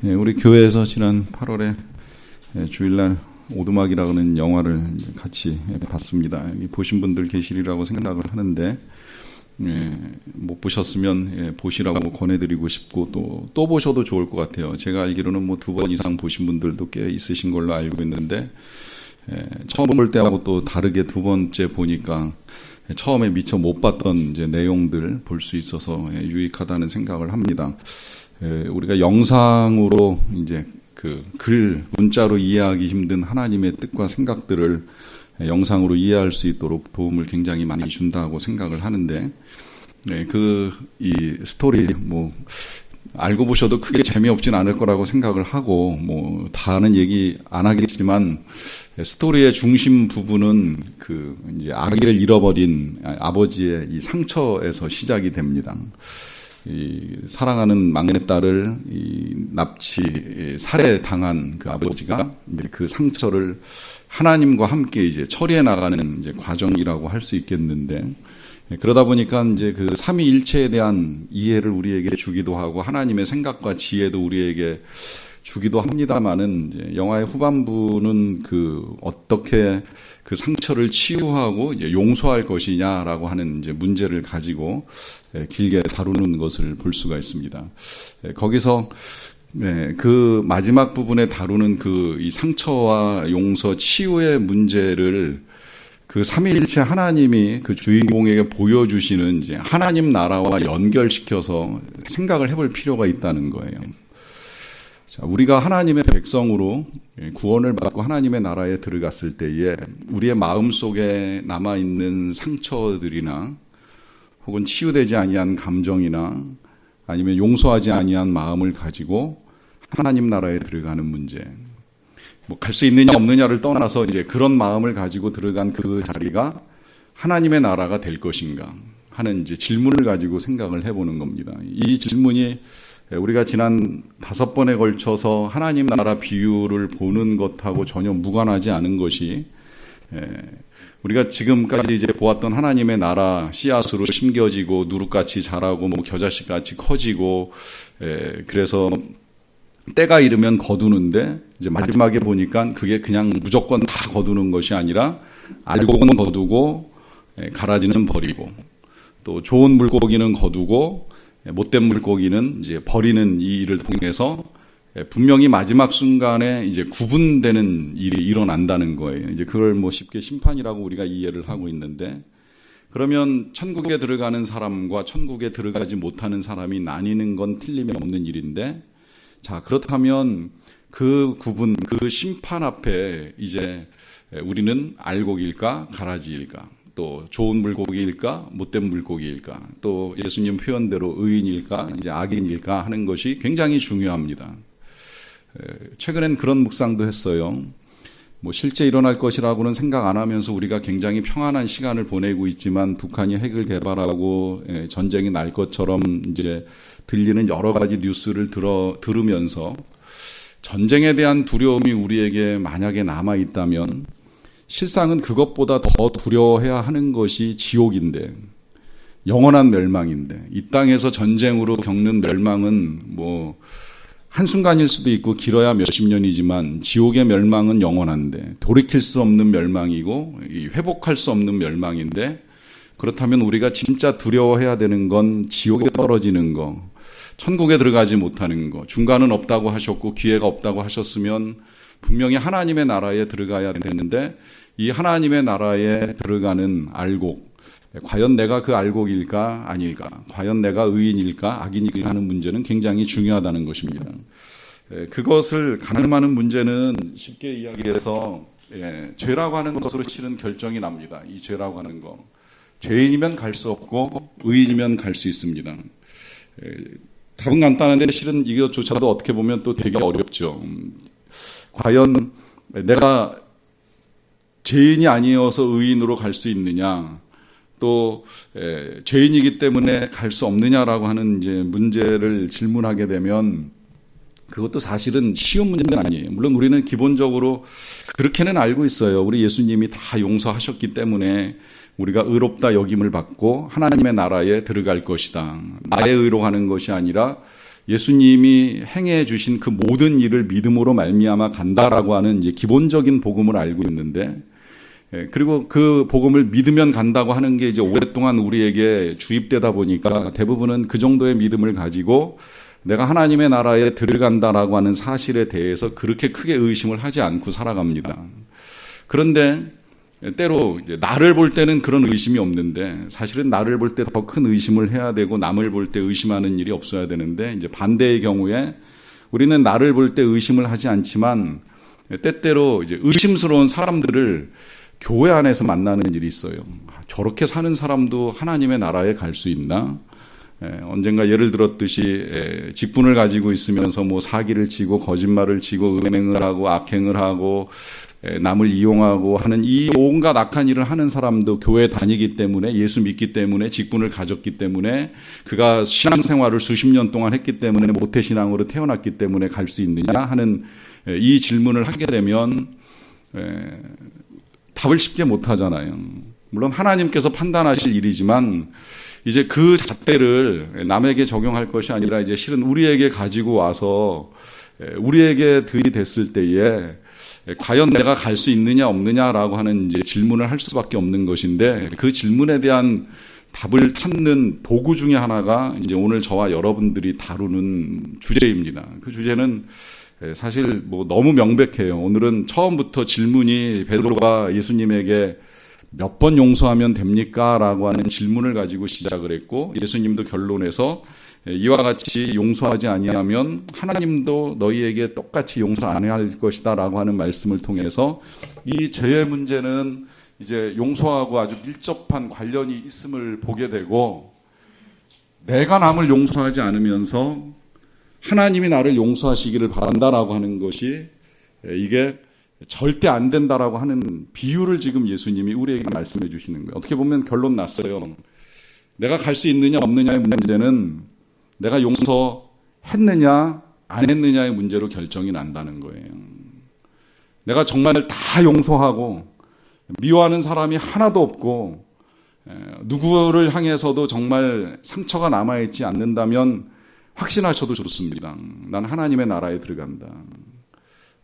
우리 교회에서 지난 8월에 주일날 오두막이라고 하는 영화를 같이 봤습니다. 보신 분들 계시리라고 생각을 하는데 못 보셨으면 보시라고 권해드리고 싶고 또 보셔도 좋을 것 같아요. 제가 알기로는 2번 이상 보신 분들도 꽤 있으신 걸로 알고 있는데 처음 볼 때하고 또 다르게 두 번째 보니까 처음에 미처 못 봤던 이제 내용들 볼 수 있어서 유익하다는 생각을 합니다. 우리가 영상으로 이제 그 글, 문자로 이해하기 힘든 하나님의 뜻과 생각들을 영상으로 이해할 수 있도록 도움을 굉장히 많이 준다고 생각을 하는데, 이 스토리, 알고 보셔도 크게 재미없진 않을 거라고 생각을 하고, 다는 얘기 안 하겠지만, 스토리의 중심 부분은 이제 아기를 잃어버린 아버지의 이 상처에서 시작이 됩니다. 사랑하는 막내딸을 납치, 살해당한 그 아버지가 그 상처를 하나님과 함께 이제 처리해 나가는 이제 과정이라고 할 수 있겠는데, 그러다 보니까 이제 그 삼위일체에 대한 이해를 우리에게 주기도 하고 하나님의 생각과 지혜도 우리에게 주기도 합니다만은, 이제 영화의 후반부는 어떻게 그 상처를 치유하고 이제 용서할 것이냐라고 하는 이제 문제를 가지고 길게 다루는 것을 볼 수가 있습니다. 거기서 그 마지막 부분에 다루는 이 상처와 용서, 치유의 문제를 그 삼위일체 하나님이 그 주인공에게 보여주시는 이제 하나님 나라와 연결시켜서 생각을 해볼 필요가 있다는 거예요. 자, 우리가 하나님의 백성으로 구원을 받고 하나님의 나라에 들어갔을 때에 우리의 마음 속에 남아있는 상처들이나 혹은 치유되지 아니한 감정이나 아니면 용서하지 아니한 마음을 가지고 하나님 나라에 들어가는 문제, 갈 수 있느냐 없느냐를 떠나서 이제 그런 마음을 가지고 들어간 그 자리가 하나님의 나라가 될 것인가 하는 이제 질문을 가지고 생각을 해보는 겁니다. 이 질문이 우리가 지난 5번에 걸쳐서 하나님 나라 비유를 보는 것하고 전혀 무관하지 않은 것이, 우리가 지금까지 이제 보았던 하나님의 나라 씨앗으로 심겨지고 누룩같이 자라고 겨자씨같이 커지고, 그래서 때가 이르면 거두는데 이제 마지막에 보니까 그게 그냥 무조건 다 거두는 것이 아니라 알곡은 거두고 가라지는 버리고, 또 좋은 물고기는 거두고 못된 물고기는 이제 버리는 이 일을 통해서 분명히 마지막 순간에 이제 구분되는 일이 일어난다는 거예요. 이제 그걸 쉽게 심판이라고 우리가 이해를 하고 있는데, 그러면 천국에 들어가는 사람과 천국에 들어가지 못하는 사람이 나뉘는 건 틀림이 없는 일인데, 자, 그렇다면 그 구분, 그 심판 앞에 이제 우리는 알곡일까, 가라지일까? 또 좋은 물고기일까, 못된 물고기일까, 또 예수님 표현대로 의인일까, 이제 악인일까 하는 것이 굉장히 중요합니다. 최근엔 그런 묵상도 했어요. 실제 일어날 것이라고는 생각 안 하면서 우리가 굉장히 평안한 시간을 보내고 있지만, 북한이 핵을 개발하고 전쟁이 날 것처럼 이제 들리는 여러 가지 뉴스를 들으면서 전쟁에 대한 두려움이 우리에게 만약에 남아 있다면, 실상은 그것보다 더 두려워해야 하는 것이 지옥인데, 영원한 멸망인데, 이 땅에서 전쟁으로 겪는 멸망은 한순간일 수도 있고 길어야 몇십 년이지만 지옥의 멸망은 영원한데, 돌이킬 수 없는 멸망이고 회복할 수 없는 멸망인데, 그렇다면 우리가 진짜 두려워해야 되는 건 지옥에 떨어지는 거, 천국에 들어가지 못하는 거. 중간은 없다고 하셨고 기회가 없다고 하셨으면 분명히 하나님의 나라에 들어가야 되는데, 이 하나님의 나라에 들어가는 알곡, 과연 내가 그 알곡일까 아닐까, 과연 내가 의인일까 악인일까 하는 문제는 굉장히 중요하다는 것입니다. 그것을 가늠하는 문제는 쉽게 이야기해서 죄라고 하는 것으로 실은 결정이 납니다. 이 죄라고 하는 거, 죄인이면 갈 수 없고 의인이면 갈 수 있습니다. 답은 간단한데 실은 이것조차도 어떻게 보면 또 되게 어렵죠. 과연 내가 죄인이 아니어서 의인으로 갈 수 있느냐, 또 죄인이기 때문에 갈 수 없느냐라고 하는 이제 문제를 질문하게 되면, 그것도 사실은 쉬운 문제는 아니에요. 물론 우리는 기본적으로 그렇게는 알고 있어요. 우리 예수님이 다 용서하셨기 때문에 우리가 의롭다 여김을 받고 하나님의 나라에 들어갈 것이다. 나의 의로 가는 것이 아니라 예수님이 행해 주신 그 모든 일을 믿음으로 말미암아 간다라고 하는 이제 기본적인 복음을 알고 있는데, 그리고 그 복음을 믿으면 간다고 하는 게 이제 오랫동안 우리에게 주입되다 보니까 대부분은 그 정도의 믿음을 가지고 내가 하나님의 나라에 들어간다라고 하는 사실에 대해서 그렇게 크게 의심을 하지 않고 살아갑니다. 그런데 때로 이제 나를 볼 때는 그런 의심이 없는데, 사실은 나를 볼 때 더 큰 의심을 해야 되고 남을 볼 때 의심하는 일이 없어야 되는데, 이제 반대의 경우에 우리는 나를 볼 때 의심을 하지 않지만 때때로 이제 의심스러운 사람들을 교회 안에서 만나는 일이 있어요. 저렇게 사는 사람도 하나님의 나라에 갈 수 있나? 언젠가 예를 들었듯이 직분을 가지고 있으면서 뭐 사기를 치고 거짓말을 치고 음행을 하고 악행을 하고 남을 이용하고 하는 이 온갖 악한 일을 하는 사람도 교회 다니기 때문에, 예수 믿기 때문에, 직분을 가졌기 때문에, 그가 신앙생활을 수십 년 동안 했기 때문에, 모태신앙으로 태어났기 때문에 갈 수 있느냐 하는 이 질문을 하게 되면 답을 쉽게 못 하잖아요. 물론 하나님께서 판단하실 일이지만 이제 그 잣대를 남에게 적용할 것이 아니라 이제 실은 우리에게 가지고 와서 우리에게 들이댔을 때에 과연 내가 갈 수 있느냐 없느냐라고 하는 이제 질문을 할 수밖에 없는 것인데, 그 질문에 대한 답을 찾는 도구 중에 하나가 이제 오늘 저와 여러분들이 다루는 주제입니다. 그 주제는 사실 뭐 너무 명백해요. 오늘은 처음부터 질문이 베드로가 예수님에게 몇 번 용서하면 됩니까? 라고 하는 질문을 가지고 시작을 했고, 예수님도 결론에서 이와 같이 용서하지 아니하면 하나님도 너희에게 똑같이 용서 안 해야 할 것이다 라고 하는 말씀을 통해서 이 죄의 문제는 이제 용서하고 아주 밀접한 관련이 있음을 보게 되고, 내가 남을 용서하지 않으면서 하나님이 나를 용서하시기를 바란다라고 하는 것이 이게 절대 안 된다라고 하는 비유를 지금 예수님이 우리에게 말씀해 주시는 거예요. 어떻게 보면 결론 났어요. 내가 갈 수 있느냐 없느냐의 문제는 내가 용서했느냐 안 했느냐의 문제로 결정이 난다는 거예요. 내가 정말 다 용서하고 미워하는 사람이 하나도 없고 누구를 향해서도 정말 상처가 남아있지 않는다면 확신하셔도 좋습니다. 난 하나님의 나라에 들어간다.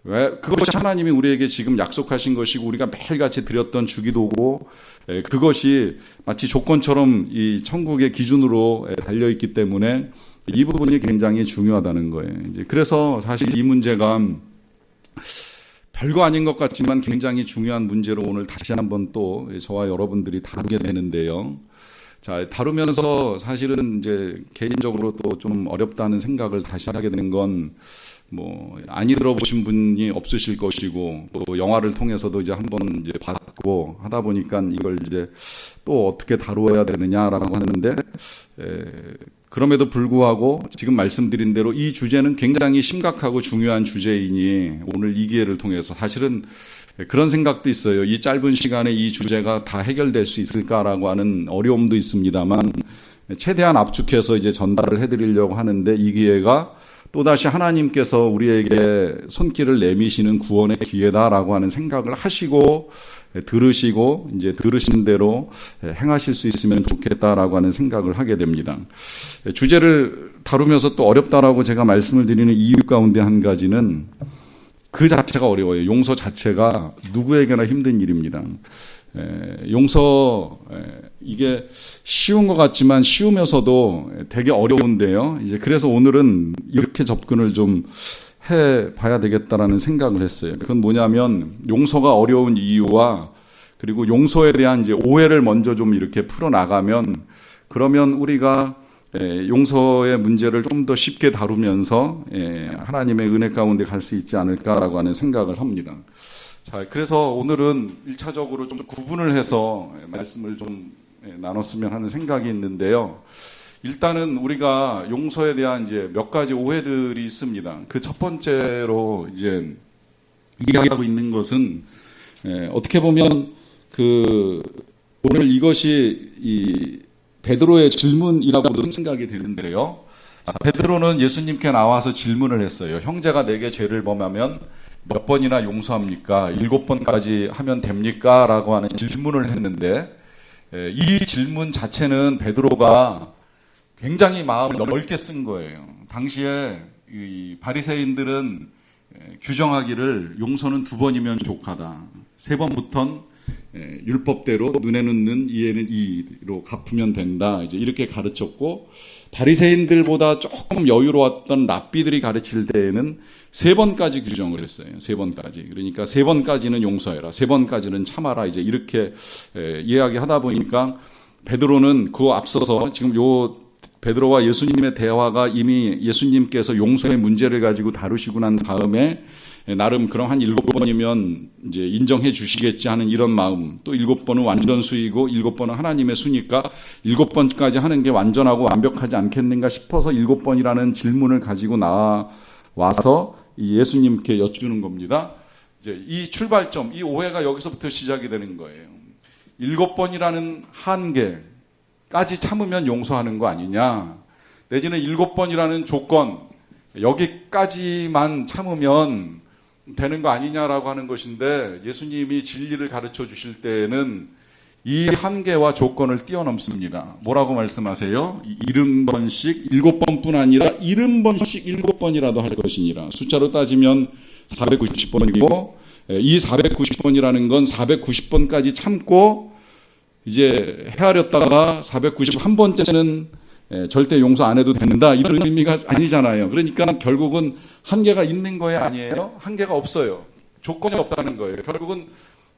왜? 그것이 하나님이 우리에게 지금 약속하신 것이고 우리가 매일같이 드렸던 주기도고, 그것이 마치 조건처럼 이 천국의 기준으로 달려있기 때문에 이 부분이 굉장히 중요하다는 거예요. 이제 그래서 사실 이 문제가 별거 아닌 것 같지만 굉장히 중요한 문제로 오늘 다시 한번 또 저와 여러분들이 다루게 되는데요. 자, 다루면서 사실은 이제 개인적으로 또 좀 어렵다는 생각을 다시 하게 되는 건, 뭐 많이 들어보신 분이 없으실 것이고, 또 영화를 통해서도 이제 한번 이제 봤고 하다 보니까 이걸 이제 또 어떻게 다루어야 되느냐라고 하는데, 그럼에도 불구하고 지금 말씀드린 대로 이 주제는 굉장히 심각하고 중요한 주제이니 오늘 이 기회를 통해서 사실은 그런 생각도 있어요. 이 짧은 시간에 이 주제가 다 해결될 수 있을까라고 하는 어려움도 있습니다만, 최대한 압축해서 이제 전달을 해드리려고 하는데, 이 기회가 또다시 하나님께서 우리에게 손길을 내미시는 구원의 기회다라고 하는 생각을 하시고 들으시고 이제 들으신 대로 행하실 수 있으면 좋겠다라고 하는 생각을 하게 됩니다. 주제를 다루면서 또 어렵다라고 제가 말씀을 드리는 이유 가운데 한 가지는 그 자체가 어려워요. 용서 자체가 누구에게나 힘든 일입니다. 용서, 이게 쉬운 것 같지만 쉬우면서도 되게 어려운데요. 이제 그래서 오늘은 이렇게 접근을 좀 해 봐야 되겠다라는 생각을 했어요. 그건 뭐냐면, 용서가 어려운 이유와 그리고 용서에 대한 이제 오해를 먼저 좀 이렇게 풀어나가면, 그러면 우리가 용서의 문제를 좀 더 쉽게 다루면서 하나님의 은혜 가운데 갈 수 있지 않을까라고 하는 생각을 합니다. 자, 그래서 오늘은 1차적으로 좀 구분을 해서 말씀을 좀 나눴으면 하는 생각이 있는데요. 일단은 우리가 용서에 대한 이제 몇 가지 오해들이 있습니다. 그 첫 번째로 이제 이야기하고 있는 것은, 어떻게 보면 오늘 이것이 이 베드로의 질문이라고도 생각이 되는데요. 베드로는 예수님께 나와서 질문을 했어요. 형제가 내게 죄를 범하면 몇 번이나 용서합니까? 7번까지 하면 됩니까? 라고 하는 질문을 했는데, 이 질문 자체는 베드로가 굉장히 마음을 넓게 쓴 거예요. 당시에 이 바리새인들은 규정하기를 용서는 2번이면 족하다. 3번부터는 율법대로 눈에는 눈, 이에는 이로 갚으면 된다. 이제 이렇게 가르쳤고, 바리새인들보다 조금 여유로웠던 랍비들이 가르칠 때에는 3번까지 규정을 했어요. 3번까지. 그러니까 3번까지는 용서해라. 3번까지는 참아라. 이제 이렇게 이야기하다 보니까 베드로는 그 앞서서 지금 요 베드로와 예수님의 대화가 이미 예수님께서 용서의 문제를 가지고 다루시고 난 다음에 나름 그럼 한 7번이면 이제 인정해 주시겠지 하는 이런 마음, 또 7번은 완전 수이고 7번은 하나님의 수니까 7번까지 하는 게 완전하고 완벽하지 않겠는가 싶어서 7번이라는 질문을 가지고 나와서 예수님께 여쭈는 겁니다. 이제 이 출발점, 이 오해가 여기서부터 시작이 되는 거예요. 7번이라는 한계까지 참으면 용서하는 거 아니냐, 내지는 7번이라는 조건, 여기까지만 참으면 되는 거 아니냐라고 하는 것인데, 예수님이 진리를 가르쳐 주실 때에는 이 한계와 조건을 뛰어넘습니다. 뭐라고 말씀하세요? 70번씩 7번뿐 아니라 70번씩 7번이라도 할 것이니라. 숫자로 따지면 490번이고, 이 490번이라는 건 490번까지 참고 이제 헤아렸다가 491번째는 절대 용서 안 해도 된다, 이런 의미가 아니잖아요. 그러니까 결국은 한계가 있는 거예요, 아니에요? 한계가 없어요. 조건이 없다는 거예요. 결국은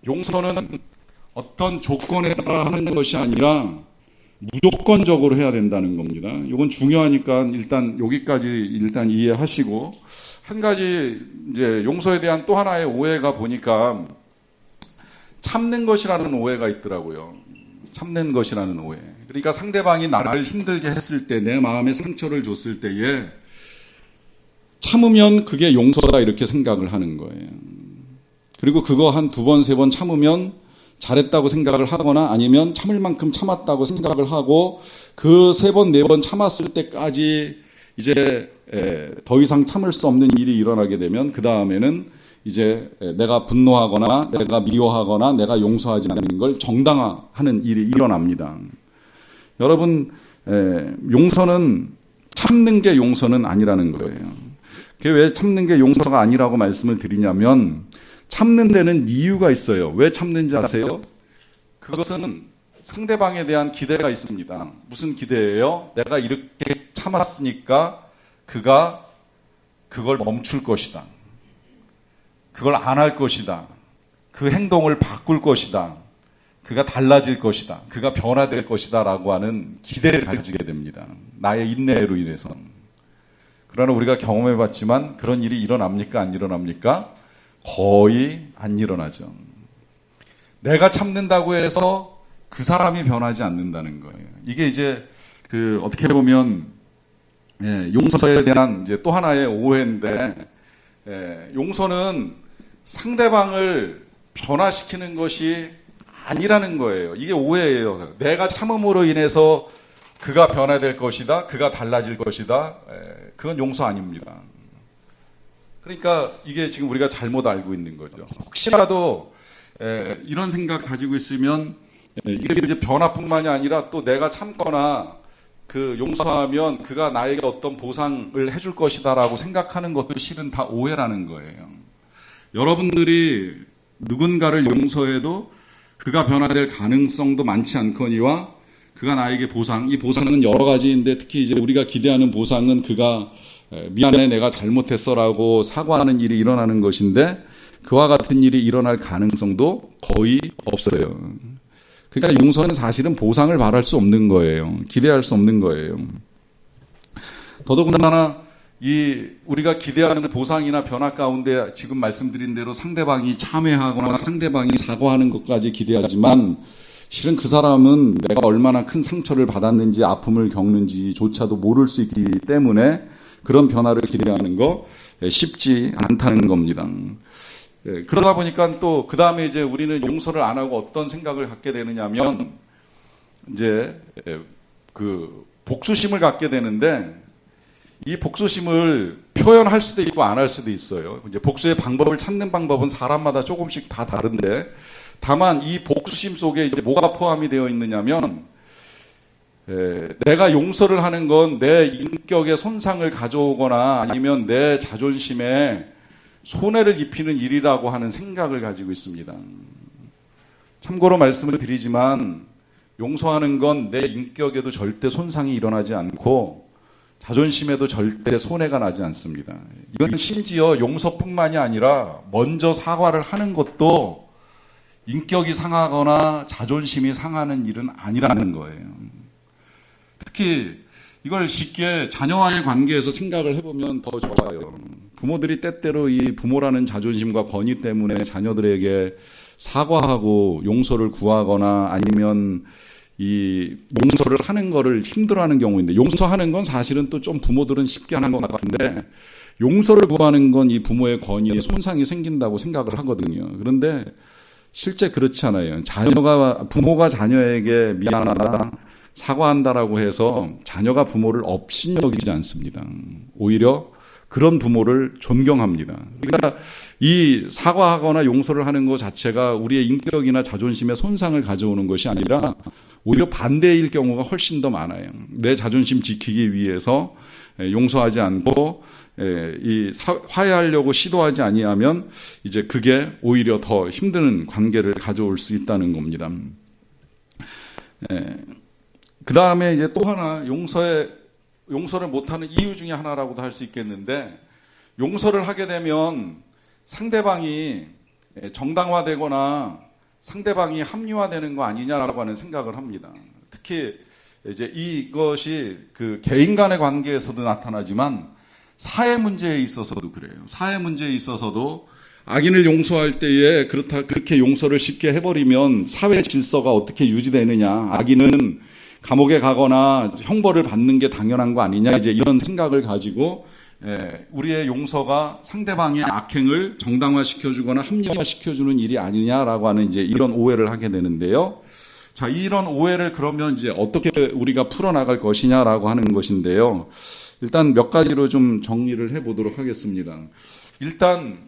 용서는 어떤 조건에 따라 하는 것이 아니라 무조건적으로 해야 된다는 겁니다. 이건 중요하니까 일단 여기까지 이해하시고, 한 가지 이제 용서에 대한 또 하나의 오해가 보니까 참는 것이라는 오해가 있더라고요. 참는 것이라는 오해. 그러니까 상대방이 나를 힘들게 했을 때, 내 마음에 상처를 줬을 때에 참으면 그게 용서다, 이렇게 생각을 하는 거예요. 그리고 그거 한 2번, 3번 참으면 잘했다고 생각을 하거나, 아니면 참을 만큼 참았다고 생각을 하고, 그 3번, 4번 참았을 때까지 이제 더 이상 참을 수 없는 일이 일어나게 되면 그 다음에는 이제 내가 분노하거나 내가 미워하거나 내가 용서하지 않는 걸 정당화하는 일이 일어납니다. 여러분, 용서는 참는 게 용서는 아니라는 거예요. 그게 왜 참는 게 용서가 아니라고 말씀을 드리냐면, 참는 데는 이유가 있어요. 왜 참는지 아세요? 그것은 상대방에 대한 기대가 있습니다. 무슨 기대예요? 내가 이렇게 참았으니까 그가 그걸 멈출 것이다. 그걸 안 할 것이다. 그 행동을 바꿀 것이다. 그가 달라질 것이다. 그가 변화될 것이다 라고 하는 기대를 가지게 됩니다. 나의 인내로 인해서. 그러나 우리가 경험해봤지만 그런 일이 일어납니까? 안 일어납니까? 거의 안 일어나죠. 내가 참는다고 해서 그 사람이 변하지 않는다는 거예요. 이게 이제 어떻게 보면 용서에 대한 이제 또 하나의 오해인데, 용서는 상대방을 변화시키는 것이 아니라는 거예요. 이게 오해예요. 내가 참음으로 인해서 그가 변화될 것이다, 그가 달라질 것이다, 그건 용서 아닙니다. 그러니까 이게 지금 우리가 잘못 알고 있는 거죠. 혹시라도 이런 생각 가지고 있으면 이게 이제 변화뿐만이 아니라 또 내가 참거나 그 용서하면 그가 나에게 어떤 보상을 해줄 것이다라고 생각하는 것도 실은 다 오해라는 거예요. 여러분들이 누군가를 용서해도 그가 변화될 가능성도 많지 않거니와 그가 나에게 보상, 이 보상은 여러 가지인데 특히 이제 우리가 기대하는 보상은 그가 미안해, 내가 잘못했어라고 사과하는 일이 일어나는 것인데, 그와 같은 일이 일어날 가능성도 거의 없어요. 그러니까 용서는 사실은 보상을 바랄 수 없는 거예요. 기대할 수 없는 거예요. 더더군다나 우리가 기대하는 보상이나 변화 가운데 지금 말씀드린 대로 상대방이 참회하거나 상대방이 사과하는 것까지 기대하지만, 실은 그 사람은 내가 얼마나 큰 상처를 받았는지 아픔을 겪는지조차도 모를 수 있기 때문에 그런 변화를 기대하는 거 쉽지 않다는 겁니다. 그러다 보니까 또 그 다음에 이제 우리는 용서를 안 하고 어떤 생각을 갖게 되느냐면, 이제 그 복수심을 갖게 되는데, 이 복수심을 표현할 수도 있고 안 할 수도 있어요. 이제 복수의 방법을 찾는 방법은 사람마다 조금씩 다 다른데, 다만 이 복수심 속에 이제 뭐가 포함이 되어 있느냐면, 내가 용서를 하는 건 내 인격에 손상을 가져오거나 아니면 내 자존심에 손해를 입히는 일이라고 하는 생각을 가지고 있습니다. 참고로 말씀을 드리지만 용서하는 건 내 인격에도 절대 손상이 일어나지 않고 자존심에도 절대 손해가 나지 않습니다. 이건 심지어 용서뿐만이 아니라 먼저 사과를 하는 것도 인격이 상하거나 자존심이 상하는 일은 아니라는 거예요. 특히 이걸 쉽게 자녀와의 관계에서 생각을 해보면 더 좋아요. 부모들이 때때로 이 부모라는 자존심과 권위 때문에 자녀들에게 사과하고 용서를 구하거나 아니면 이 용서를 하는 거를 힘들어하는 경우인데, 용서하는 건 사실은 또 좀 부모들은 쉽게 하는 것 같은데 용서를 구하는 건 이 부모의 권위에 손상이 생긴다고 생각을 하거든요. 그런데 실제 그렇지 않아요. 부모가 자녀에게 미안하다, 사과한다라고 해서 자녀가 부모를 업신여기지 않습니다. 오히려 그런 부모를 존경합니다. 그러니까 이 사과하거나 용서를 하는 것 자체가 우리의 인격이나 자존심에 손상을 가져오는 것이 아니라 오히려 반대일 경우가 훨씬 더 많아요. 내 자존심 지키기 위해서 용서하지 않고 화해하려고 시도하지 아니하면 이제 그게 오히려 더 힘든 관계를 가져올 수 있다는 겁니다. 그 다음에 이제 또 하나 용서를 못하는 이유 중에 하나라고도 할 수 있겠는데, 용서를 하게 되면 상대방이 정당화되거나 상대방이 합리화되는 거 아니냐라고 하는 생각을 합니다. 특히 이제 이것이 그 개인 간의 관계에서도 나타나지만 사회 문제에 있어서도 그래요. 사회 문제에 있어서도 악인을 용서할 때에 그렇게 용서를 쉽게 해버리면 사회 질서가 어떻게 유지되느냐, 악인은 감옥에 가거나 형벌을 받는 게 당연한 거 아니냐, 이제 이런 생각을 가지고 우리의 용서가 상대방의 악행을 정당화시켜주거나 합리화시켜주는 일이 아니냐라고 하는 이제 이런 오해를 하게 되는데요. 자, 이런 오해를 그러면 이제 어떻게 우리가 풀어나갈 것이냐라고 하는 것인데요. 일단 몇 가지로 좀 정리를 해보도록 하겠습니다. 일단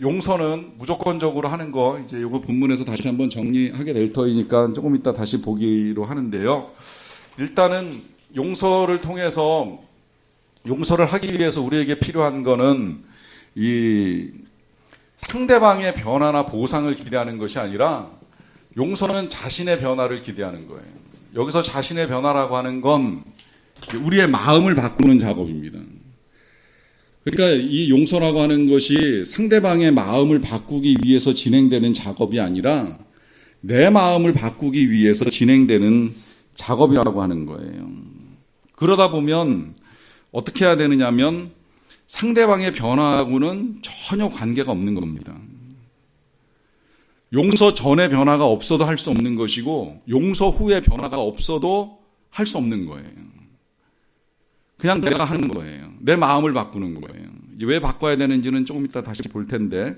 용서는 무조건적으로 하는 거, 이제 이거 본문에서 다시 한번 정리하게 될 터이니까 조금 이따 다시 보기로 하는데요. 일단은 용서를 통해서 용서를 하기 위해서 우리에게 필요한 거는 이 상대방의 변화나 보상을 기대하는 것이 아니라 용서는 자신의 변화를 기대하는 거예요. 여기서 자신의 변화라고 하는 건 우리의 마음을 바꾸는 작업입니다. 그러니까 이 용서라고 하는 것이 상대방의 마음을 바꾸기 위해서 진행되는 작업이 아니라 내 마음을 바꾸기 위해서 진행되는 작업이라고 하는 거예요. 그러다 보면 어떻게 해야 되느냐면 상대방의 변화하고는 전혀 관계가 없는 겁니다. 용서 전에 변화가 없어도 할 수 없는 것이고 용서 후에 변화가 없어도 할 수 없는 거예요. 그냥 내가 하는 거예요. 내 마음을 바꾸는 거예요. 왜 바꿔야 되는지는 조금 이따 다시 볼 텐데,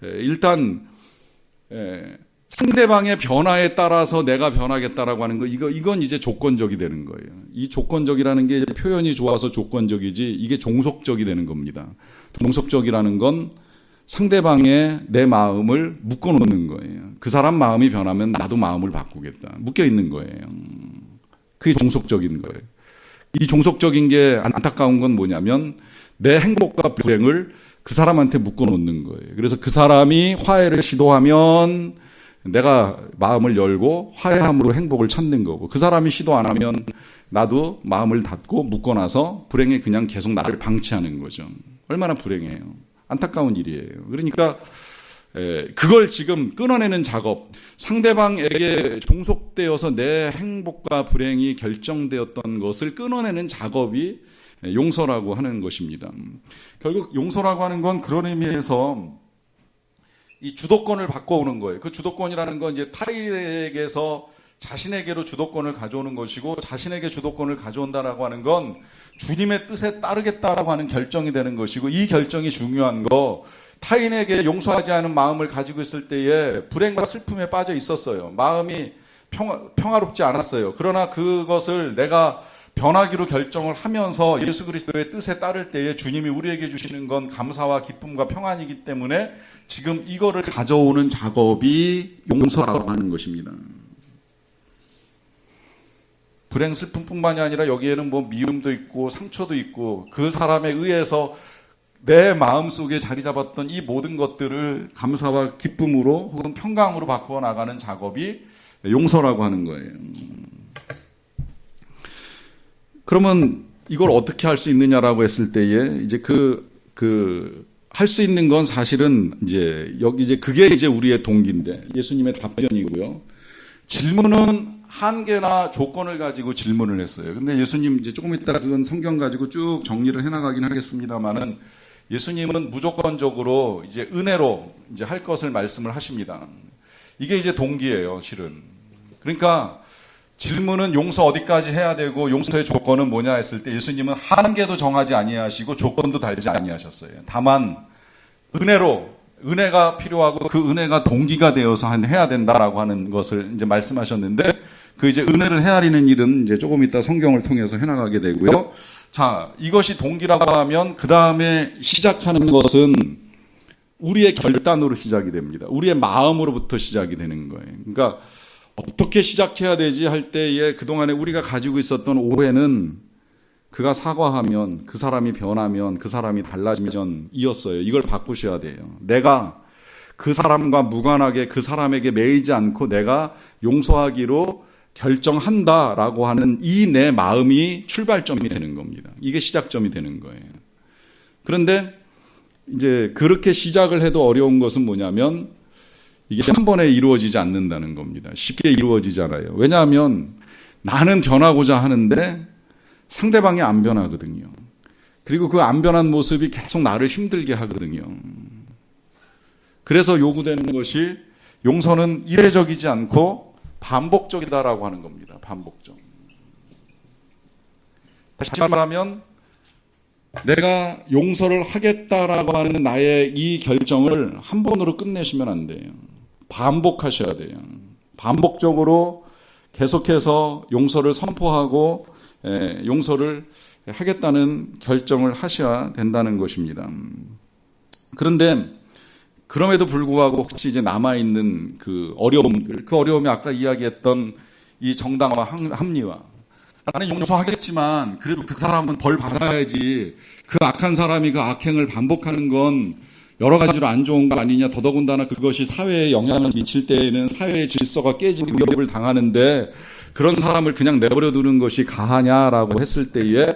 일단 상대방의 변화에 따라서 내가 변하겠다라고 하는 거, 이건 이제 조건적이 되는 거예요. 이 조건적이라는 게 표현이 좋아서 조건적이지 이게 종속적이 되는 겁니다. 종속적이라는 건 상대방의 내 마음을 묶어놓는 거예요. 그 사람 마음이 변하면 나도 마음을 바꾸겠다. 묶여 있는 거예요. 그게 종속적인 거예요. 이 종속적인 게 안타까운 건 뭐냐면 내 행복과 불행을 그 사람한테 묶어놓는 거예요. 그래서 그 사람이 화해를 시도하면 내가 마음을 열고 화해함으로 행복을 찾는 거고, 그 사람이 시도 안 하면 나도 마음을 닫고 묶어놔서 불행에 그냥 계속 나를 방치하는 거죠. 얼마나 불행해요. 안타까운 일이에요. 그러니까 그걸 지금 끊어내는 작업, 상대방에게 종속되어서 내 행복과 불행이 결정되었던 것을 끊어내는 작업이 용서라고 하는 것입니다. 결국 용서라고 하는 건 그런 의미에서 이 주도권을 바꿔오는 거예요. 그 주도권이라는 건 이제 타인에게서 자신에게로 주도권을 가져오는 것이고, 자신에게 주도권을 가져온다라고 하는 건 주님의 뜻에 따르겠다라고 하는 결정이 되는 것이고, 이 결정이 중요한 거, 타인에게 용서하지 않은 마음을 가지고 있을 때에 불행과 슬픔에 빠져 있었어요. 마음이 평화롭지 않았어요. 그러나 그것을 내가 변하기로 결정을 하면서 예수 그리스도의 뜻에 따를 때에 주님이 우리에게 주시는 건 감사와 기쁨과 평안이기 때문에 지금 이거를 가져오는 작업이 용서라고 하는 것입니다. 불행 슬픔뿐만이 아니라 여기에는 뭐 미움도 있고 상처도 있고 그 사람에 의해서 내 마음속에 자리 잡았던 이 모든 것들을 감사와 기쁨으로 혹은 평강으로 바꾸어 나가는 작업이 용서라고 하는 거예요. 그러면 이걸 어떻게 할 수 있느냐라고 했을 때에 이제 할 수 있는 건 사실은 이제 그게 이제 우리의 동기인데 예수님의 답변이고요. 질문은 한계나 조건을 가지고 질문을 했어요. 근데 예수님 이제 조금 이따 그건 성경 가지고 쭉 정리를 해나가긴 하겠습니다만은 예수님은 무조건적으로 이제 은혜로 이제 할 것을 말씀을 하십니다. 이게 이제 동기예요, 실은. 그러니까 질문은 용서 어디까지 해야 되고 용서의 조건은 뭐냐 했을 때 예수님은 한계도 정하지 아니하시고 조건도 달지 아니하셨어요. 다만 은혜가 필요하고 그 은혜가 동기가 되어서 해야 된다라고 하는 것을 이제 말씀하셨는데 그 이제 은혜를 헤아리는 일은 이제 조금 이따 성경을 통해서 해나가게 되고요. 자, 이것이 동기라고 하면 그 다음에 시작하는 것은 우리의 결단으로 시작이 됩니다. 우리의 마음으로부터 시작이 되는 거예요. 그러니까 어떻게 시작해야 되지 할 때에 그동안에 우리가 가지고 있었던 오해는 그가 사과하면, 그 사람이 변하면, 그 사람이 달라지면 이었어요. 이걸 바꾸셔야 돼요. 내가 그 사람과 무관하게 그 사람에게 매이지 않고 내가 용서하기로 결정한다라고 하는 이 내 마음이 출발점이 되는 겁니다. 이게 시작점이 되는 거예요. 그런데 이제 그렇게 시작을 해도 어려운 것은 뭐냐면 이게 한 번에 이루어지지 않는다는 겁니다. 쉽게 이루어지잖아요. 왜냐하면 나는 변하고자 하는데 상대방이 안 변하거든요. 그리고 그 안 변한 모습이 계속 나를 힘들게 하거든요. 그래서 요구되는 것이 용서는 이례적이지 않고 반복적이다라고 하는 겁니다. 반복적. 다시 말하면 내가 용서를 하겠다라고 하는 나의 이 결정을 한 번으로 끝내시면 안 돼요. 반복하셔야 돼요. 반복적으로 계속해서 용서를 선포하고 용서를 하겠다는 결정을 하셔야 된다는 것입니다. 그런데 그럼에도 불구하고 혹시 이제 남아있는 그 어려움들, 그 어려움이 아까 이야기했던 이 정당화 합리화. 나는 용서하겠지만 그래도 그 사람은 벌 받아야지. 그 악한 사람이 그 악행을 반복하는 건 여러 가지로 안 좋은 거 아니냐. 더더군다나 그것이 사회에 영향을 미칠 때에는 사회의 질서가 깨지고 위협을 당하는데 그런 사람을 그냥 내버려 두는 것이 가하냐라고 했을 때에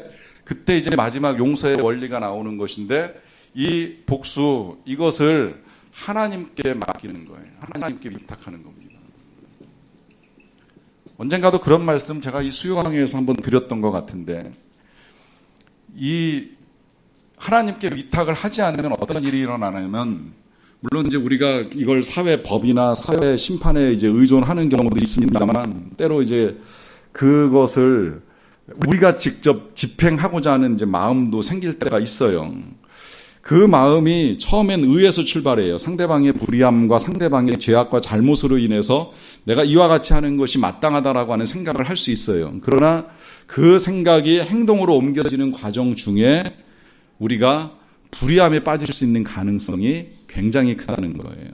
그때 이제 마지막 용서의 원리가 나오는 것인데 이 복수, 이것을 하나님께 맡기는 거예요. 하나님께 위탁하는 겁니다. 언젠가도 그런 말씀 제가 이 수요강의에서 한번 드렸던 것 같은데 이 하나님께 위탁을 하지 않으면 어떤 일이 일어나냐면 물론 이제 우리가 이걸 사회 법이나 사회 심판에 이제 의존하는 경우도 있습니다만 때로 이제 그것을 우리가 직접 집행하고자 하는 이제 마음도 생길 때가 있어요. 그 마음이 처음엔 의에서 출발해요. 상대방의 불의함과 상대방의 죄악과 잘못으로 인해서 내가 이와 같이 하는 것이 마땅하다라고 하는 생각을 할 수 있어요. 그러나 그 생각이 행동으로 옮겨지는 과정 중에 우리가 불의함에 빠질 수 있는 가능성이 굉장히 크다는 거예요.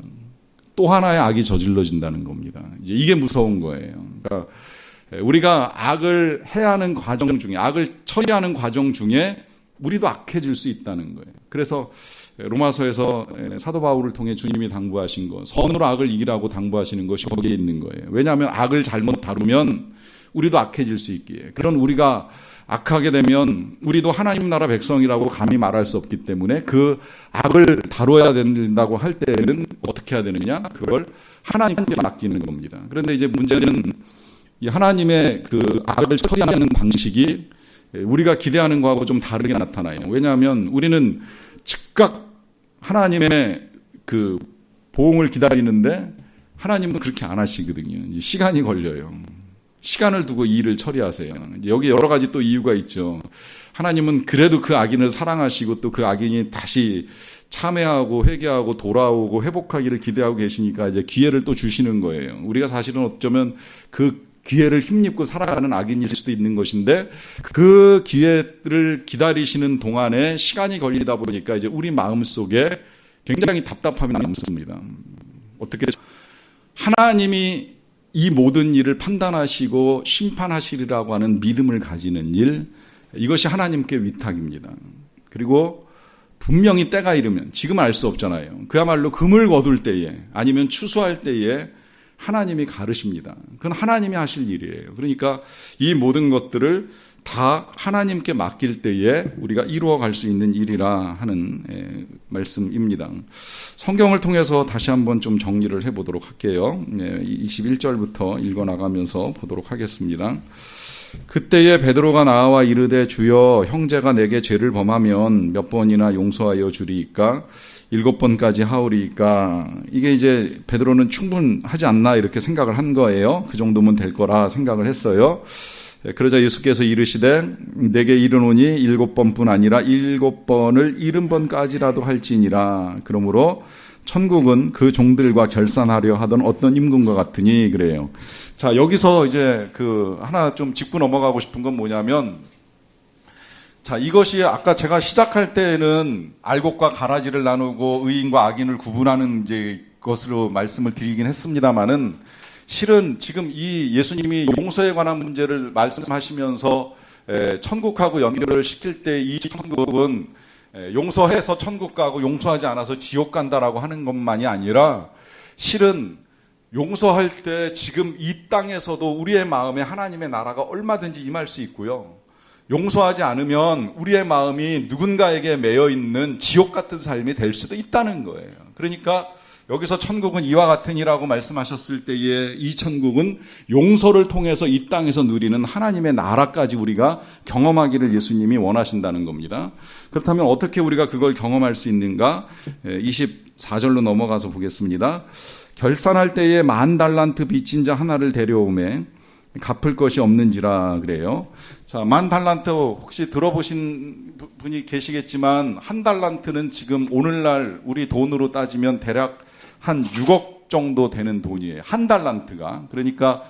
또 하나의 악이 저질러진다는 겁니다. 이게 무서운 거예요. 그러니까 우리가 악을 해야 하는 과정 중에, 악을 처리하는 과정 중에 우리도 악해질 수 있다는 거예요. 그래서 로마서에서 사도 바울을 통해 주님이 당부하신 것, 선으로 악을 이기라고 당부하시는 것이 거기에 있는 거예요. 왜냐하면 악을 잘못 다루면 우리도 악해질 수 있기에. 그런 우리가 악하게 되면 우리도 하나님 나라 백성이라고 감히 말할 수 없기 때문에 그 악을 다뤄야 된다고 할 때는 어떻게 해야 되느냐? 그걸 하나님께 맡기는 겁니다. 그런데 이제 문제는 이 하나님의 그 악을 처리하는 방식이 우리가 기대하는 거하고 좀 다르게 나타나요. 왜냐하면 우리는 즉각 하나님의 그 보응을 기다리는데 하나님은 그렇게 안 하시거든요. 시간이 걸려요. 시간을 두고 이 일을 처리하세요. 여기 여러 가지 또 이유가 있죠. 하나님은 그래도 그 악인을 사랑하시고 또 그 악인이 다시 참회하고 회개하고 돌아오고 회복하기를 기대하고 계시니까 이제 기회를 또 주시는 거예요. 우리가 사실은 어쩌면 그 기회를 힘입고 살아가는 악인일 수도 있는 것인데 그 기회를 기다리시는 동안에 시간이 걸리다 보니까 이제 우리 마음속에 굉장히 답답함이 남습니다. 어떻게 하나님이 이 모든 일을 판단하시고 심판하시리라고 하는 믿음을 가지는 일, 이것이 하나님께 위탁입니다. 그리고 분명히 때가 이르면, 지금 알 수 없잖아요. 그야말로 금을 거둘 때에 아니면 추수할 때에 하나님이 가르십니다. 그건 하나님이 하실 일이에요. 그러니까 이 모든 것들을 다 하나님께 맡길 때에 우리가 이루어갈 수 있는 일이라 하는 말씀입니다. 성경을 통해서 다시 한번 좀 정리를 해보도록 할게요. 21절부터 읽어나가면서 보도록 하겠습니다. 그때에 베드로가 나와 이르되 주여 형제가 내게 죄를 범하면 몇 번이나 용서하여 주리이까 7번까지 하오리이까. 이게 이제 베드로는 충분하지 않나 이렇게 생각을 한 거예요. 그 정도면 될 거라 생각을 했어요. 그러자 예수께서 이르시되 내게 이르노니 7번뿐 아니라 7번을 70번까지라도 할지니라. 그러므로 천국은 그 종들과 결산하려 하던 어떤 임금과 같으니 그래요. 자, 여기서 이제 하나 좀 짚고 넘어가고 싶은 건 뭐냐면, 자, 이것이 아까 제가 시작할 때는 알곡과 가라지를 나누고 의인과 악인을 구분하는 이제 것으로 말씀을 드리긴 했습니다만은, 실은 지금 이 예수님이 용서에 관한 문제를 말씀하시면서 천국하고 연결을 시킬 때 이 천국은 용서해서 천국 가고 용서하지 않아서 지옥 간다라고 하는 것만이 아니라, 실은 용서할 때 지금 이 땅에서도 우리의 마음에 하나님의 나라가 얼마든지 임할 수 있고요. 용서하지 않으면 우리의 마음이 누군가에게 매여 있는 지옥 같은 삶이 될 수도 있다는 거예요. 그러니까 여기서 천국은 이와 같으니라고 말씀하셨을 때에 이 천국은 용서를 통해서 이 땅에서 누리는 하나님의 나라까지 우리가 경험하기를 예수님이 원하신다는 겁니다. 그렇다면 어떻게 우리가 그걸 경험할 수 있는가? 24절로 넘어가서 보겠습니다. 결산할 때에 10,000달란트 빚진 자 하나를 데려오매 갚을 것이 없는지라 그래요. 자, 10,000달란트 혹시 들어보신 분이 계시겠지만, 1달란트는 지금 오늘날 우리 돈으로 따지면 대략 한 6억 정도 되는 돈이에요. 1달란트가. 그러니까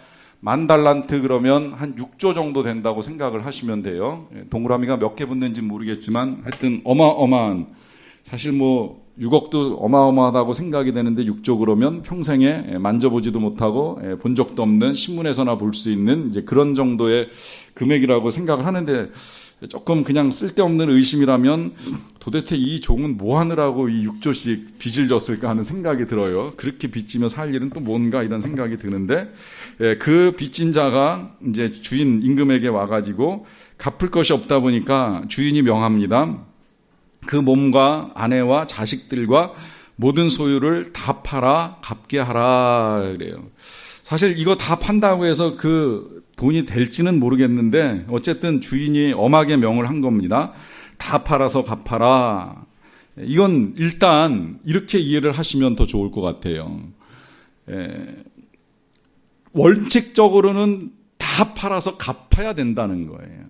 10,000달란트 그러면 한 6조 정도 된다고 생각을 하시면 돼요. 동그라미가 몇 개 붙는지 모르겠지만 하여튼 어마어마한, 사실 6억도 어마어마하다고 생각이 되는데 6조 그러면 평생에 만져보지도 못하고 본 적도 없는, 신문에서나 볼 수 있는 이제 그런 정도의 금액이라고 생각을 하는데, 조금 그냥 쓸데없는 의심이라면 도대체 이 종은 뭐 하느라고 이 6조씩 빚을 졌을까 하는 생각이 들어요. 그렇게 빚지며 살 일은 또 뭔가 이런 생각이 드는데, 그 빚진 자가 이제 주인 임금에게 와가지고 갚을 것이 없다 보니까 주인이 명합니다. 그 몸과 아내와 자식들과 모든 소유를 다 팔아 갚게 하라 그래요. 사실 이거 다 판다고 해서 그 돈이 될지는 모르겠는데 어쨌든 주인이 엄하게 명을 한 겁니다. 다 팔아서 갚아라. 이건 일단 이렇게 이해를 하시면 더 좋을 것 같아요. 원칙적으로는 다 팔아서 갚아야 된다는 거예요.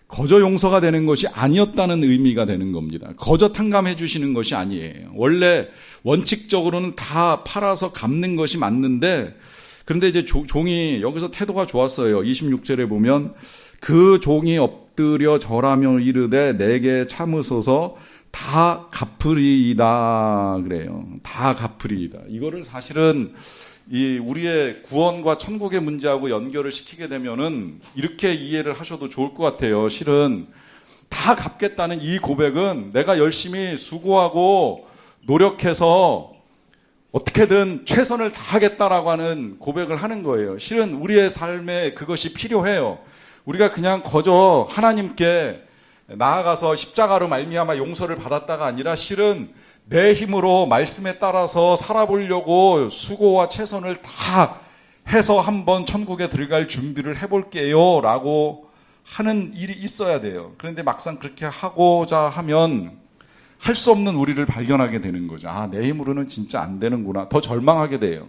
거저 용서가 되는 것이 아니었다는 의미가 되는 겁니다. 거저 탕감해 주시는 것이 아니에요. 원래 원칙적으로는 다 팔아서 갚는 것이 맞는데, 그런데 이제 종이 여기서 태도가 좋았어요. 26절에 보면 그 종이 엎드려 절하며 이르되 내게 참으소서 다 갚으리이다 그래요. 다 갚으리이다. 이거를 사실은 이 우리의 구원과 천국의 문제하고 연결을 시키게 되면은 이렇게 이해를 하셔도 좋을 것 같아요. 실은 다 갚겠다는 이 고백은 내가 열심히 수고하고 노력해서 어떻게든 최선을 다하겠다라고 하는 고백을 하는 거예요. 실은 우리의 삶에 그것이 필요해요. 우리가 그냥 거저 하나님께 나아가서 십자가로 말미암아 용서를 받았다가 아니라, 실은 내 힘으로 말씀에 따라서 살아보려고 수고와 최선을 다 해서 한번 천국에 들어갈 준비를 해볼게요 라고 하는 일이 있어야 돼요. 그런데 막상 그렇게 하고자 하면 할 수 없는 우리를 발견하게 되는 거죠. 아, 내 힘으로는 진짜 안 되는구나. 더 절망하게 돼요.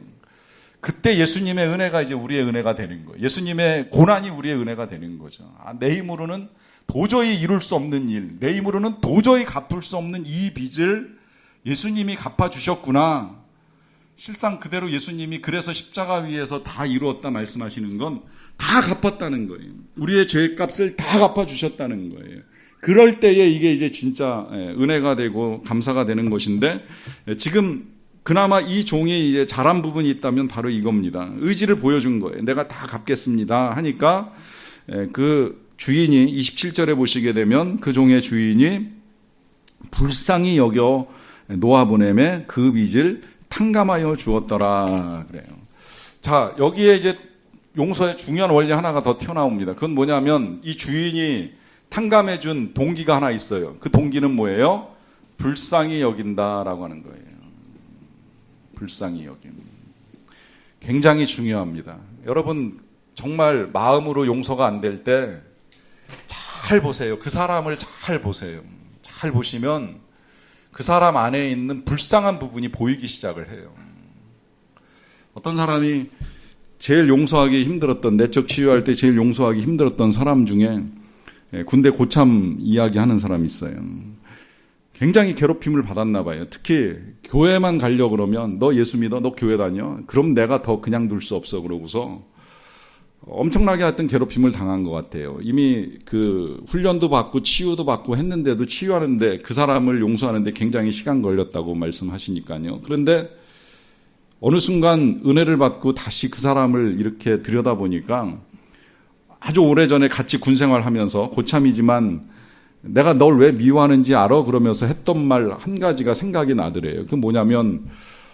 그때 예수님의 은혜가 이제 우리의 은혜가 되는 거예요. 예수님의 고난이 우리의 은혜가 되는 거죠. 아, 내 힘으로는 도저히 이룰 수 없는 일, 내 힘으로는 도저히 갚을 수 없는 이 빚을 예수님이 갚아주셨구나. 실상 그대로 예수님이 그래서 십자가 위에서 다 이루었다 말씀하시는 건 다 갚았다는 거예요. 우리의 죄값을 다 갚아주셨다는 거예요. 그럴 때에 이게 이제 진짜 은혜가 되고 감사가 되는 것인데, 지금 그나마 이 종이 이제 잘한 부분이 있다면 바로 이겁니다. 의지를 보여준 거예요. 내가 다 갚겠습니다 하니까 그 주인이 27절에 보시게 되면 그 종의 주인이 불쌍히 여겨 놓아보내매 그 빚을 탕감하여 주었더라 그래요. 자, 여기에 이제 용서의 중요한 원리 하나가 더 튀어나옵니다. 그건 뭐냐면 이 주인이 탕감해 준 동기가 하나 있어요. 그 동기는 뭐예요? 불쌍히 여긴다라고 하는 거예요. 불쌍히 여김. 굉장히 중요합니다. 여러분 정말 마음으로 용서가 안 될 때 잘 보세요. 그 사람을 잘 보세요. 잘 보시면 그 사람 안에 있는 불쌍한 부분이 보이기 시작을 해요. 어떤 사람이 제일 용서하기 힘들었던, 내적 치유할 때 제일 용서하기 힘들었던 사람 중에 군대 고참 이야기하는 사람이 있어요. 굉장히 괴롭힘을 받았나 봐요. 특히 교회만 가려고 그러면 너 예수 믿어? 너 교회 다녀? 그럼 내가 더 그냥 둘 수 없어 그러고서 엄청나게 하여튼 괴롭힘을 당한 것 같아요. 이미 그 훈련도 받고 치유도 받고 했는데도 치유하는데 그 사람을 용서하는데 굉장히 시간 걸렸다고 말씀하시니까요. 그런데 어느 순간 은혜를 받고 다시 그 사람을 이렇게 들여다보니까 아주 오래전에 같이 군생활하면서 고참이지만 내가 널 왜 미워하는지 알아? 그러면서 했던 말 한 가지가 생각이 나더래요. 그게 뭐냐면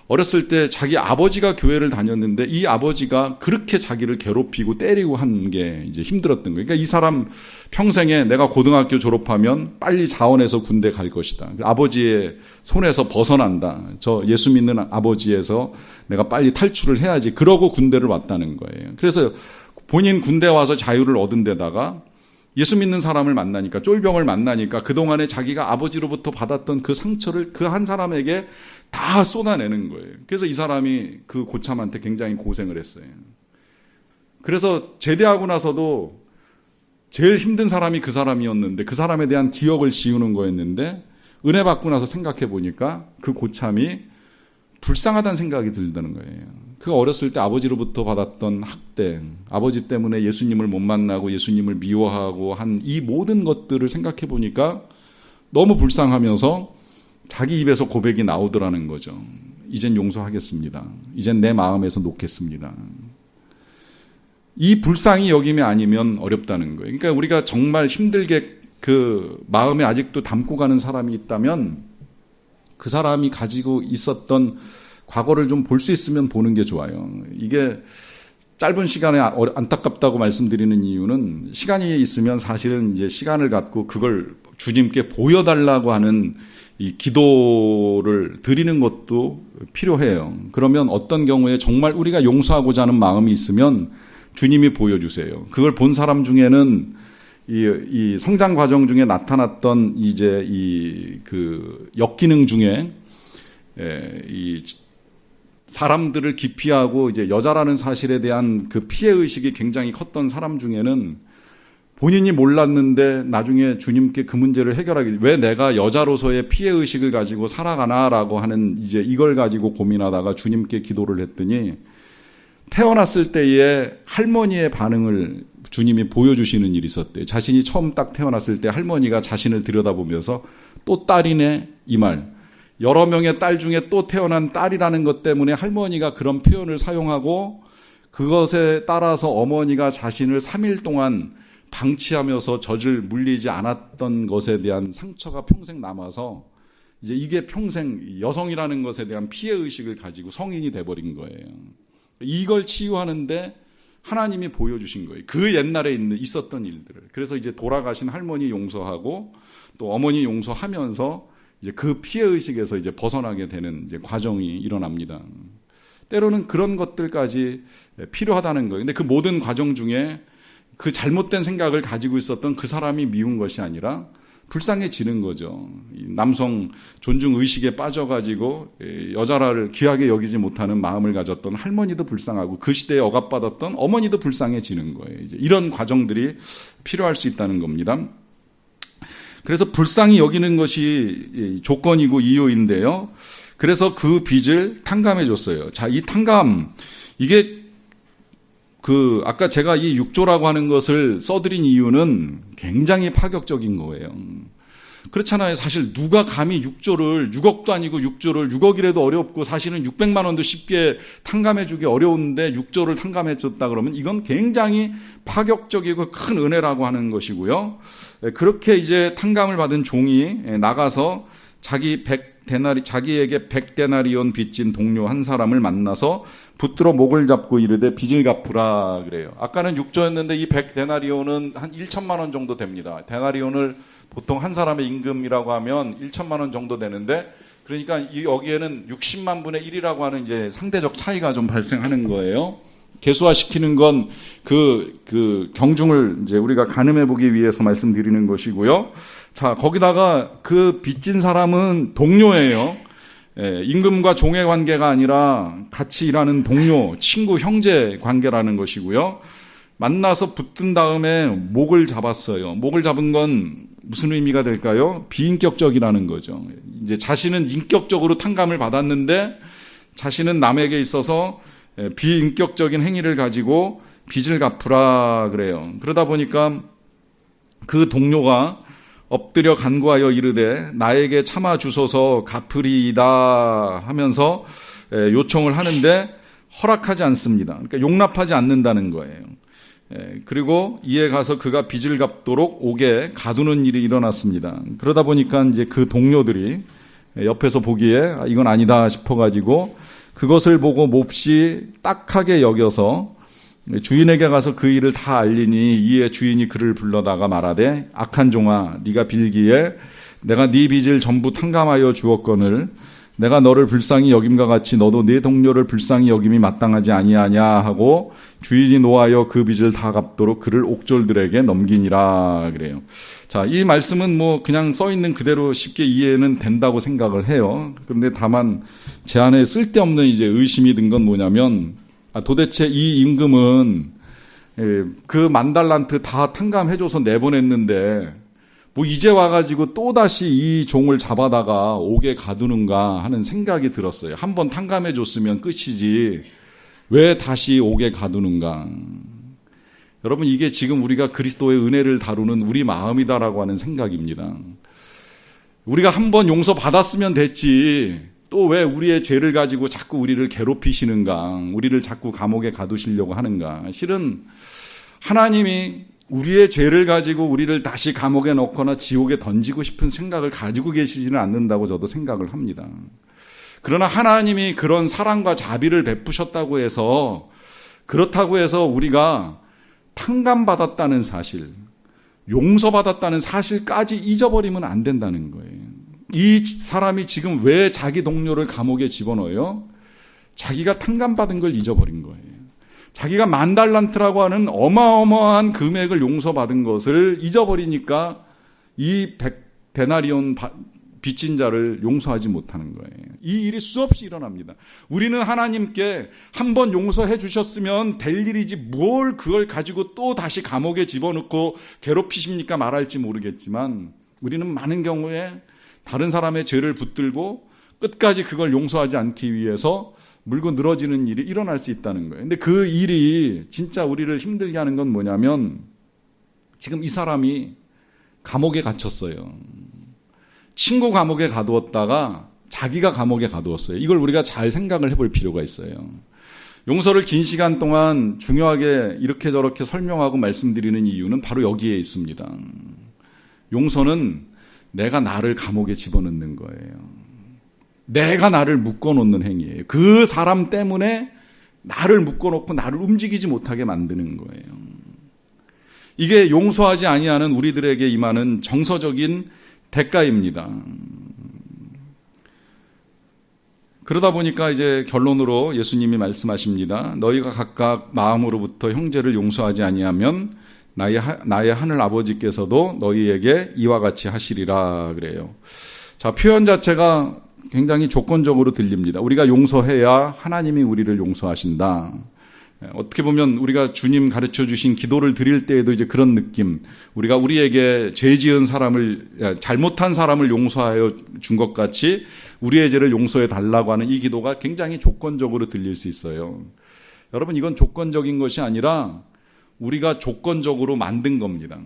어렸을 때 자기 아버지가 교회를 다녔는데 이 아버지가 그렇게 자기를 괴롭히고 때리고 하는 게 이제 힘들었던 거예요. 그러니까 이 사람 평생에 내가 고등학교 졸업하면 빨리 자원해서 군대 갈 것이다. 아버지의 손에서 벗어난다. 저 예수 믿는 아버지에서 내가 빨리 탈출을 해야지. 그러고 군대를 왔다는 거예요. 그래서 본인 군대 와서 자유를 얻은 데다가 예수 믿는 사람을 만나니까, 쫄병을 만나니까 그동안에 자기가 아버지로부터 받았던 그 상처를 그 한 사람에게 다 쏟아내는 거예요. 그래서 이 사람이 그 고참한테 굉장히 고생을 했어요. 그래서 제대하고 나서도 제일 힘든 사람이 그 사람이었는데 그 사람에 대한 기억을 지우는 거였는데 은혜 받고 나서 생각해 보니까 그 고참이 불쌍하다는 생각이 들다는 거예요. 그 어렸을 때 아버지로부터 받았던 학대, 아버지 때문에 예수님을 못 만나고 예수님을 미워하고 한 이 모든 것들을 생각해 보니까 너무 불쌍하면서 자기 입에서 고백이 나오더라는 거죠. 이젠 용서하겠습니다. 이젠 내 마음에서 놓겠습니다. 이 불쌍히 여김이 아니면 어렵다는 거예요. 그러니까 우리가 정말 힘들게 그 마음에 아직도 담고 가는 사람이 있다면 그 사람이 가지고 있었던 과거를 좀 볼 수 있으면 보는 게 좋아요. 이게 짧은 시간에 안타깝다고 말씀드리는 이유는 시간이 있으면 사실은 이제 시간을 갖고 그걸 주님께 보여달라고 하는 이 기도를 드리는 것도 필요해요. 그러면 어떤 경우에 정말 우리가 용서하고자 하는 마음이 있으면 주님이 보여주세요. 그걸 본 사람 중에는 이 성장 과정 중에 나타났던 이제 이 그 역기능 중에 이 사람들을 기피하고 이제 여자라는 사실에 대한 그 피해 의식이 굉장히 컸던 사람 중에는 본인이 몰랐는데 나중에 주님께 그 문제를 해결하기, 왜 내가 여자로서의 피해 의식을 가지고 살아가나라고 하는 이제 이걸 가지고 고민하다가 주님께 기도를 했더니 태어났을 때의 할머니의 반응을 주님이 보여주시는 일이 있었대요. 자신이 처음 딱 태어났을 때 할머니가 자신을 들여다보면서 또 딸이네 이 말. 여러 명의 딸 중에 또 태어난 딸이라는 것 때문에 할머니가 그런 표현을 사용하고 그것에 따라서 어머니가 자신을 3일 동안 방치하면서 젖을 물리지 않았던 것에 대한 상처가 평생 남아서 이제 이게 평생 여성이라는 것에 대한 피해의식을 가지고 성인이 돼버린 거예요. 이걸 치유하는데 하나님이 보여주신 거예요. 그 옛날에 있었던 일들을. 그래서 이제 돌아가신 할머니 용서하고 또 어머니 용서하면서 이제 그 피해의식에서 이제 벗어나게 되는 이제 과정이 일어납니다. 때로는 그런 것들까지 필요하다는 거예요. 근데 그 모든 과정 중에 그 잘못된 생각을 가지고 있었던 그 사람이 미운 것이 아니라 불쌍해지는 거죠. 남성 존중 의식에 빠져가지고 여자를 귀하게 여기지 못하는 마음을 가졌던 할머니도 불쌍하고 그 시대에 억압받았던 어머니도 불쌍해지는 거예요. 이제 이런 과정들이 필요할 수 있다는 겁니다. 그래서 불쌍히 여기는 것이 조건이고 이유인데요. 그래서 그 빚을 탕감해 줬어요. 자, 이 탕감, 이게 아까 제가 이 6조라고 하는 것을 써드린 이유는 굉장히 파격적인 거예요. 그렇잖아요. 사실 누가 감히 6억도 아니고 6억이라도 어렵고 사실은 600만 원도 쉽게 탕감해주기 어려운데 6조를 탕감해줬다 그러면 이건 굉장히 파격적이고 큰 은혜라고 하는 것이고요. 그렇게 이제 탕감을 받은 종이 나가서 자기에게 100데나리온 빚진 동료 한 사람을 만나서 붙들어 목을 잡고 이르되 빚을 갚으라 그래요. 아까는 6조였는데 이 100데나리온은 한 1천만 원 정도 됩니다. 데나리온을 보통 한 사람의 임금이라고 하면 1천만 원 정도 되는데, 그러니까 여기에는 60만 분의 1이라고 하는 이제 상대적 차이가 좀 발생하는 거예요. 계수화시키는 건 그 경중을 이제 우리가 가늠해 보기 위해서 말씀드리는 것이고요. 자, 거기다가 그 빚진 사람은 동료예요. 임금과 종의 관계가 아니라 같이 일하는 동료, 친구, 형제 관계라는 것이고요. 만나서 붙든 다음에 목을 잡았어요. 목을 잡은 건 무슨 의미가 될까요? 비인격적이라는 거죠. 이제 자신은 인격적으로 탕감을 받았는데 자신은 남에게 있어서 비인격적인 행위를 가지고 빚을 갚으라 그래요. 그러다 보니까 그 동료가 엎드려 간구하여 이르되 나에게 참아 주소서 갚으리이다 하면서 요청을 하는데 허락하지 않습니다. 그러니까 용납하지 않는다는 거예요. 그리고 이에 가서 그가 빚을 갚도록 옥에 가두는 일이 일어났습니다. 그러다 보니까 이제 그 동료들이 옆에서 보기에 이건 아니다 싶어가지고 그것을 보고 몹시 딱하게 여겨서 주인에게 가서 그 일을 다 알리니 이에 주인이 그를 불러다가 말하되 악한 종아 네가 빌기에 내가 네 빚을 전부 탕감하여 주었거늘 내가 너를 불쌍히 여김과 같이 너도 네 동료를 불쌍히 여김이 마땅하지 아니하냐 하고 주인이 노하여 그 빚을 다 갚도록 그를 옥졸들에게 넘기니라 그래요. 자, 이 말씀은 뭐 그냥 써 있는 그대로 쉽게 이해는 된다고 생각을 해요. 그런데 다만 제 안에 쓸데없는 이제 의심이 든 건 뭐냐면 도대체 이 임금은 그 10,000달란트 다 탕감해줘서 내보냈는데 뭐 이제 와가지고 또다시 이 종을 잡아다가 옥에 가두는가 하는 생각이 들었어요. 한번 탕감해줬으면 끝이지 왜 다시 옥에 가두는가. 여러분, 이게 지금 우리가 그리스도의 은혜를 다루는 우리 마음이다라고 하는 생각입니다. 우리가 한번 용서받았으면 됐지 또 왜 우리의 죄를 가지고 자꾸 우리를 괴롭히시는가, 우리를 자꾸 감옥에 가두시려고 하는가. 실은 하나님이 우리의 죄를 가지고 우리를 다시 감옥에 넣거나 지옥에 던지고 싶은 생각을 가지고 계시지는 않는다고 저도 생각을 합니다. 그러나 하나님이 그런 사랑과 자비를 베푸셨다고 해서, 그렇다고 해서 우리가 탕감받았다는 사실, 용서받았다는 사실까지 잊어버리면 안 된다는 거예요. 이 사람이 지금 왜 자기 동료를 감옥에 집어넣어요? 자기가 탕감받은 걸 잊어버린 거예요. 자기가 10,000달란트라고 하는 어마어마한 금액을 용서받은 것을 잊어버리니까 이 100데나리온 빚진 자를 용서하지 못하는 거예요. 이 일이 수없이 일어납니다. 우리는 하나님께 한번 용서해 주셨으면 될 일이지 뭘 그걸 가지고 또 다시 감옥에 집어넣고 괴롭히십니까 말할지 모르겠지만, 우리는 많은 경우에 다른 사람의 죄를 붙들고 끝까지 그걸 용서하지 않기 위해서 물고 늘어지는 일이 일어날 수 있다는 거예요. 근데 그 일이 진짜 우리를 힘들게 하는 건 뭐냐면, 지금 이 사람이 감옥에 갇혔어요. 친구 감옥에 가두었다가 자기가 감옥에 가두었어요. 이걸 우리가 잘 생각을 해볼 필요가 있어요. 용서를 긴 시간 동안 중요하게 이렇게 저렇게 설명하고 말씀드리는 이유는 바로 여기에 있습니다. 용서는 내가 나를 감옥에 집어넣는 거예요. 내가 나를 묶어놓는 행위예요. 그 사람 때문에 나를 묶어놓고 나를 움직이지 못하게 만드는 거예요. 이게 용서하지 아니하는 우리들에게 임하는 정서적인 대가입니다. 그러다 보니까 이제 결론으로 예수님이 말씀하십니다. 너희가 각각 마음으로부터 형제를 용서하지 아니하면 나의 하늘 아버지께서도 너희에게 이와 같이 하시리라 그래요. 자, 표현 자체가 굉장히 조건적으로 들립니다. 우리가 용서해야 하나님이 우리를 용서하신다. 어떻게 보면 우리가 주님 가르쳐 주신 기도를 드릴 때에도 이제 그런 느낌, 우리가 우리에게 죄 지은 사람을, 잘못한 사람을 용서하여 준 것 같이 우리의 죄를 용서해 달라고 하는 이 기도가 굉장히 조건적으로 들릴 수 있어요. 여러분, 이건 조건적인 것이 아니라 우리가 조건적으로 만든 겁니다.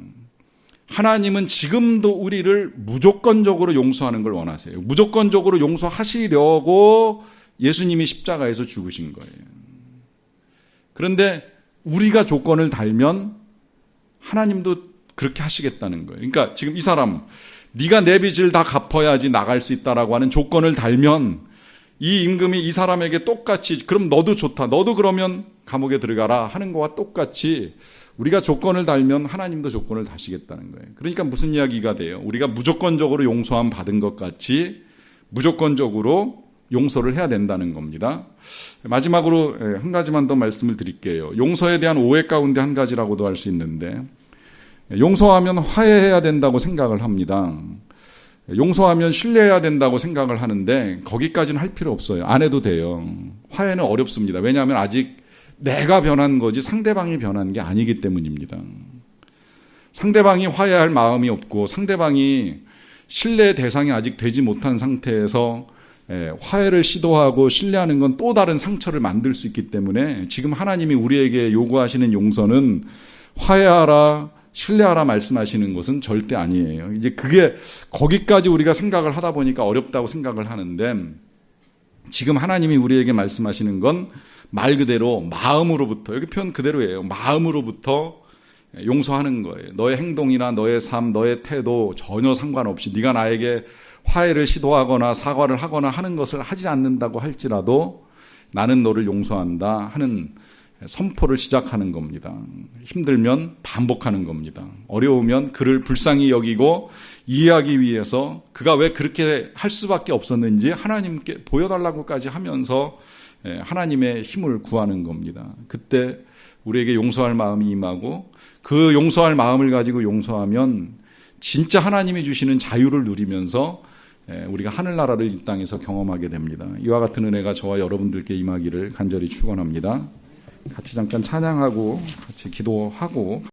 하나님은 지금도 우리를 무조건적으로 용서하는 걸 원하세요. 무조건적으로 용서하시려고 예수님이 십자가에서 죽으신 거예요. 그런데 우리가 조건을 달면 하나님도 그렇게 하시겠다는 거예요. 그러니까 지금 이 사람, 네가 내 빚을 다 갚아야지 나갈 수 있다라고 하는 조건을 달면 이 임금이 이 사람에게 똑같이 그럼 너도 좋다. 너도 그러면 감옥에 들어가라 하는 거와 똑같이 우리가 조건을 달면 하나님도 조건을 다시겠다는 거예요. 그러니까 무슨 이야기가 돼요? 우리가 무조건적으로 용서함 받은 것 같이 무조건적으로 용서를 해야 된다는 겁니다. 마지막으로 한 가지만 더 말씀을 드릴게요. 용서에 대한 오해 가운데 한 가지라고도 할 수 있는데 용서하면 화해해야 된다고 생각을 합니다. 용서하면 신뢰해야 된다고 생각을 하는데 거기까지는 할 필요 없어요. 안 해도 돼요. 화해는 어렵습니다. 왜냐하면 아직 내가 변한 거지 상대방이 변한 게 아니기 때문입니다. 상대방이 화해할 마음이 없고 상대방이 신뢰의 대상이 아직 되지 못한 상태에서 화해를 시도하고 신뢰하는 건 또 다른 상처를 만들 수 있기 때문에 지금 하나님이 우리에게 요구하시는 용서는 화해하라, 신뢰하라 말씀하시는 것은 절대 아니에요. 이제 그게 거기까지 우리가 생각을 하다 보니까 어렵다고 생각을 하는데 지금 하나님이 우리에게 말씀하시는 건 말 그대로 마음으로부터, 여기 표현 그대로예요. 마음으로부터 용서하는 거예요. 너의 행동이나 너의 삶, 너의 태도 전혀 상관없이 네가 나에게 화해를 시도하거나 사과를 하거나 하는 것을 하지 않는다고 할지라도 나는 너를 용서한다 하는 선포를 시작하는 겁니다. 힘들면 반복하는 겁니다. 어려우면 그를 불쌍히 여기고 이해하기 위해서 그가 왜 그렇게 할 수밖에 없었는지 하나님께 보여달라고까지 하면서 하나님의 힘을 구하는 겁니다. 그때 우리에게 용서할 마음이 임하고 그 용서할 마음을 가지고 용서하면 진짜 하나님이 주시는 자유를 누리면서 우리가 하늘나라를 이 땅에서 경험하게 됩니다. 이와 같은 은혜가 저와 여러분들께 임하기를 간절히 축원합니다. 같이 잠깐 찬양하고 같이 기도하고